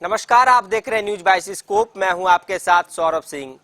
नमस्कार, आप देख रहे हैं न्यूज बाय स्कोप। मैं हूं आपके साथ सौरभ सिंह।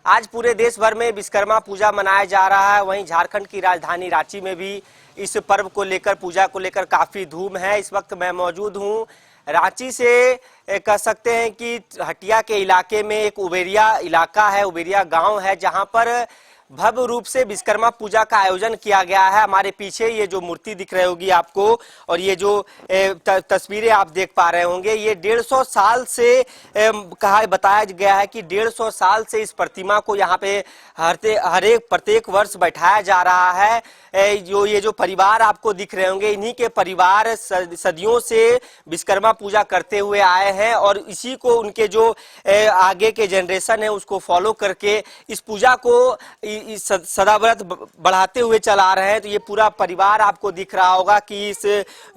आज पूरे देश भर में विश्वकर्मा पूजा मनाया जा रहा है। वहीं झारखंड की राजधानी रांची में भी इस पर्व को लेकर, पूजा को लेकर काफी धूम है। इस वक्त मैं मौजूद हूं रांची से, कह सकते हैं कि हटिया के इलाके में एक उबेरिया इलाका है, उबेरिया गांव है, जहां पर भव्य रूप से विश्वकर्मा पूजा का आयोजन किया गया है। हमारे पीछे ये जो मूर्ति दिख रही होगी आपको, और ये जो तस्वीरें आप देख पा रहे होंगे, ये 150 साल से कहा बताया गया है कि 150 साल से इस प्रतिमा को यहाँ पे हर एक प्रत्येक वर्ष बैठाया जा रहा है। ये जो परिवार आपको दिख रहे होंगे, इन्हीं के परिवार सदियों से विश्वकर्मा पूजा करते हुए आए हैं, और इसी को उनके जो आगे के जनरेशन है उसको फॉलो करके इस पूजा को सदाव्रत बढ़ाते हुए चला रहे हैं। तो ये पूरा परिवार आपको दिख रहा होगा कि इस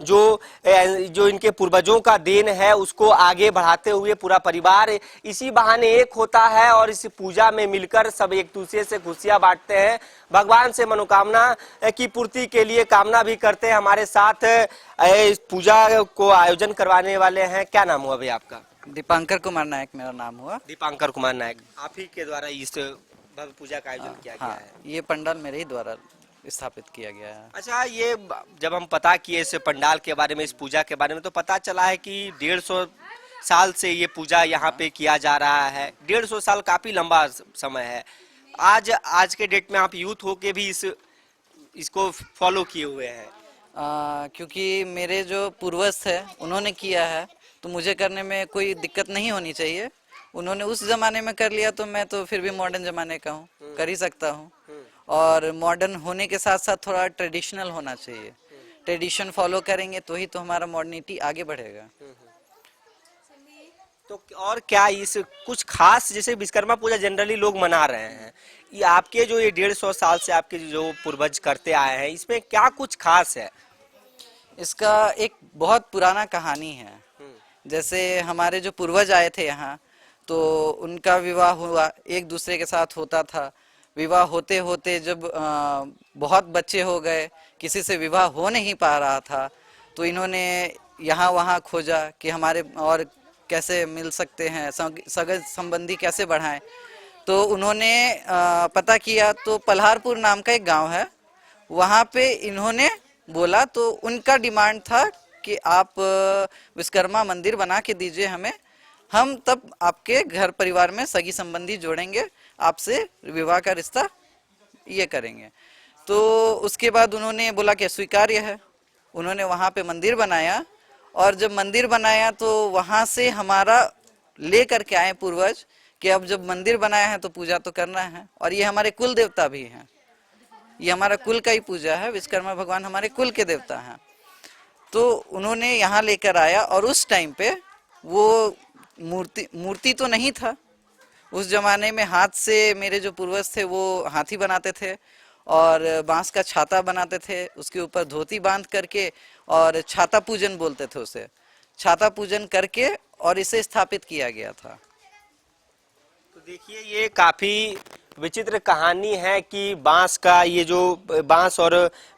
जो इनके पूर्वजों का देन है उसको आगे बढ़ाते हुए पूरा परिवार इसी बहाने एक होता है और इस पूजा में मिलकर सब एक दूसरे से खुशियां बांटते हैं, भगवान से मनोकामना की पूर्ति के लिए कामना भी करते हैं। हमारे साथ इस पूजा को आयोजन करवाने वाले हैं, क्या नाम हुआ भैया आपका? दीपांकर कुमार नायक मेरा नाम हुआ। दीपांकर कुमार नायक, आप ही के द्वारा इस भव्य पूजा का आयोजन किया गया है? ये पंडाल मेरे ही द्वारा स्थापित किया गया है। अच्छा, ये जब हम पता किए इस पंडाल के बारे में, इस पूजा के बारे में, तो पता चला है कि 150 साल से ये पूजा यहाँ पे किया जा रहा है। 150 साल काफी लंबा समय है। आज के डेट में आप यूथ होके भी इसको फॉलो किए हुए हैं? क्योंकि मेरे जो पूर्वज थे उन्होंने किया है, तो मुझे करने में कोई दिक्कत नहीं होनी चाहिए। उन्होंने उस जमाने में कर लिया तो मैं तो फिर भी मॉडर्न जमाने का हूँ, कर ही सकता हूँ। और मॉडर्न होने के साथ साथ थोड़ा ट्रेडिशनल होना चाहिए। ट्रेडिशन फॉलो करेंगे तो ही तो हमारा मॉडर्निटी आगे बढ़ेगा। तो और क्या इस कुछ खास, जैसे विश्वकर्मा पूजा जनरली लोग मना रहे हैं, ये आपके जो ये 150 साल से आपके जो पूर्वज करते आए हैं, इसमें क्या कुछ खास है? इसका एक बहुत पुराना कहानी है। जैसे हमारे जो पूर्वज आए थे यहाँ, तो उनका विवाह हुआ, एक दूसरे के साथ होता था। विवाह होते होते जब बहुत बच्चे हो गए, किसी से विवाह हो नहीं पा रहा था, तो इन्होंने यहाँ वहाँ खोजा कि हमारे और कैसे मिल सकते हैं, सगे संबंधी कैसे बढ़ाएं। तो उन्होंने पता किया, तो पल्हारपुर नाम का एक गांव है, वहाँ पे इन्होंने बोला, तो उनका डिमांड था कि आप विश्वकर्मा मंदिर बना के दीजिए हमें, हम तब आपके घर परिवार में सगी संबंधी जोड़ेंगे, आपसे विवाह का रिश्ता ये करेंगे। तो उसके बाद उन्होंने बोला कि स्वीकार्य है। उन्होंने वहाँ पे मंदिर बनाया, और जब मंदिर बनाया तो वहाँ से हमारा ले करके आए पूर्वज कि अब जब मंदिर बनाया है तो पूजा तो करना है, और ये हमारे कुल देवता भी हैं। ये हमारा कुल का ही पूजा है, विश्वकर्मा भगवान हमारे कुल के देवता हैं। तो उन्होंने यहाँ लेकर आया, और उस टाइम पे वो मूर्ति तो नहीं था उस जमाने में। हाथ से मेरे जो पूर्वज थे वो हाथी बनाते थे और बांस का छाता बनाते थे, उसके ऊपर धोती बांध करके, और छाता पूजन बोलते थे उसे, छाता पूजन करके और इसे स्थापित किया गया था। तो देखिए, ये काफी विचित्र कहानी है कि बांस का, ये जो बांस और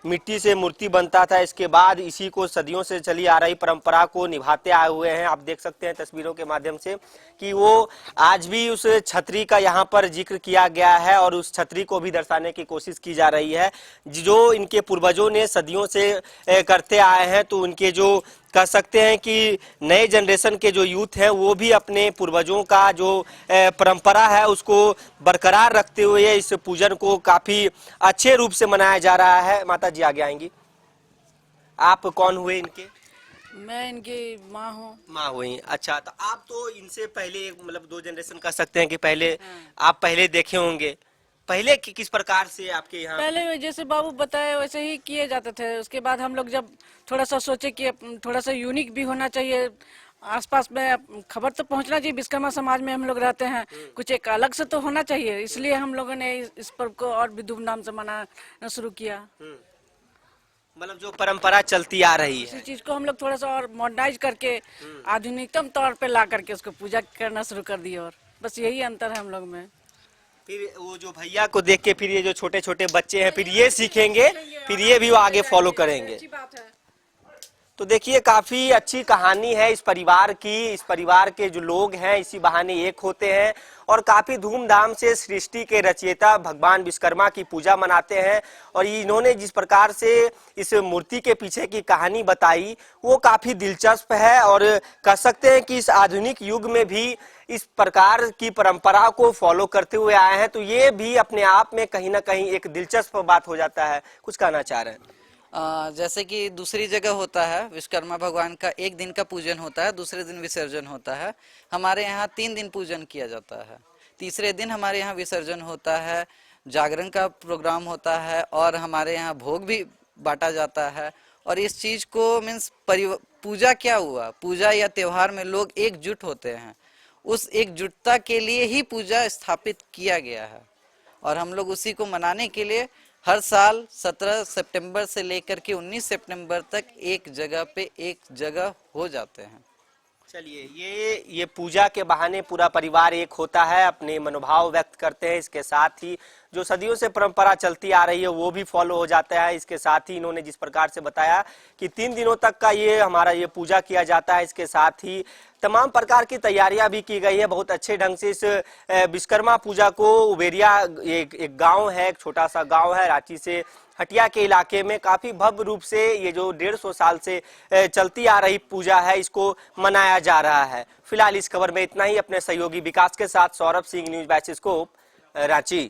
मिट्टी से मूर्ति बनता था, इसके बाद इसी को सदियों से चली आ रही परंपरा को निभाते आए हुए हैं। आप देख सकते हैं तस्वीरों के माध्यम से कि वो आज भी उस छतरी का यहाँ पर जिक्र किया गया है, और उस छतरी को भी दर्शाने की कोशिश की जा रही है जो इनके पूर्वजों ने सदियों से करते आए हैं। तो उनके जो कह सकते हैं कि नए जनरेशन के जो यूथ हैं वो भी अपने पूर्वजों का जो परंपरा है उसको बरकरार रखते हुए इस पूजन को काफी अच्छे रूप से मनाया जा रहा है। माता जी आगे आएंगी। आप कौन हुए इनके? मैं इनकी माँ हूँ। माँ हुई, अच्छा। तो आप तो इनसे पहले, मतलब 2 जनरेशन कह सकते हैं कि पहले आप पहले देखे होंगे। पहले किस प्रकार से आपके यहाँ? पहले जैसे बाबू बताए वैसे ही किए जाते थे। उसके बाद हम लोग जब थोड़ा सा सोचे कि थोड़ा सा यूनिक भी होना चाहिए, आसपास में खबर तो पहुंचना चाहिए, विश्वकर्मा समाज में हम लोग रहते हैं, कुछ एक अलग से तो होना चाहिए, इसलिए हम लोगों ने इस पर्व को और भी धूमधाम से मनाना शुरू किया। मतलब जो परंपरा चलती आ रही है, इसी चीज को हम लोग थोड़ा सा और मॉडर्नाइज करके आधुनिकतम तौर पे ला करके उसको पूजा करना शुरू कर दिया, और बस यही अंतर है हम लोग में। फिर वो जो भैया को देख के फिर ये जो छोटे छोटे बच्चे हैं फिर ये सीखेंगे, फिर ये भी वो आगे फॉलो करेंगे। तो देखिए काफी अच्छी कहानी है इस परिवार की। इस परिवार के जो लोग हैं इसी बहाने एक होते हैं और काफी धूमधाम से सृष्टि के रचयिता भगवान विश्वकर्मा की पूजा मनाते हैं। और इन्होंने जिस प्रकार से इस मूर्ति के पीछे की कहानी बताई वो काफी दिलचस्प है और कह सकते हैं कि इस आधुनिक युग में भी इस प्रकार की परंपरा को फॉलो करते हुए आए हैं। तो ये भी अपने आप में कहीं ना कहीं एक दिलचस्प बात हो जाता है। कुछ कहना चाह रहे हैं? जैसे कि दूसरी जगह होता है विश्वकर्मा भगवान का एक दिन का पूजन होता है, दूसरे दिन विसर्जन होता है। हमारे यहाँ 3 दिन पूजन किया जाता है। तीसरे दिन हमारे यहाँ विसर्जन होता है, जागरण का प्रोग्राम होता है और हमारे यहाँ भोग भी बांटा जाता है। और इस चीज को मीन्स पूजा क्या हुआ, पूजा या त्योहार में लोग एकजुट होते हैं, उस एकजुटता के लिए ही पूजा स्थापित किया गया है। और हम लोग उसी को मनाने के लिए हर साल 17 सितंबर से लेकर के 19 सितंबर तक एक जगह पे एक जगह हो जाते हैं। चलिए ये पूजा के बहाने पूरा परिवार एक होता है, अपने मनोभाव व्यक्त करते हैं। इसके साथ ही जो सदियों से परंपरा चलती आ रही है वो भी फॉलो हो जाता है। इसके साथ ही इन्होंने जिस प्रकार से बताया कि 3 दिनों तक का ये हमारा ये पूजा किया जाता है। इसके साथ ही तमाम प्रकार की तैयारियां भी की गई है बहुत अच्छे ढंग से। इस विश्वकर्मा पूजा को उबेरिया एक गांव है, एक छोटा सा गांव है रांची से हटिया के इलाके में, काफी भव्य रूप से ये जो 150 साल से चलती आ रही पूजा है इसको मनाया जा रहा है। फिलहाल इस खबर में इतना ही। अपने सहयोगी विकास के साथ Saurabh Singh, news bye scope, Ranchi.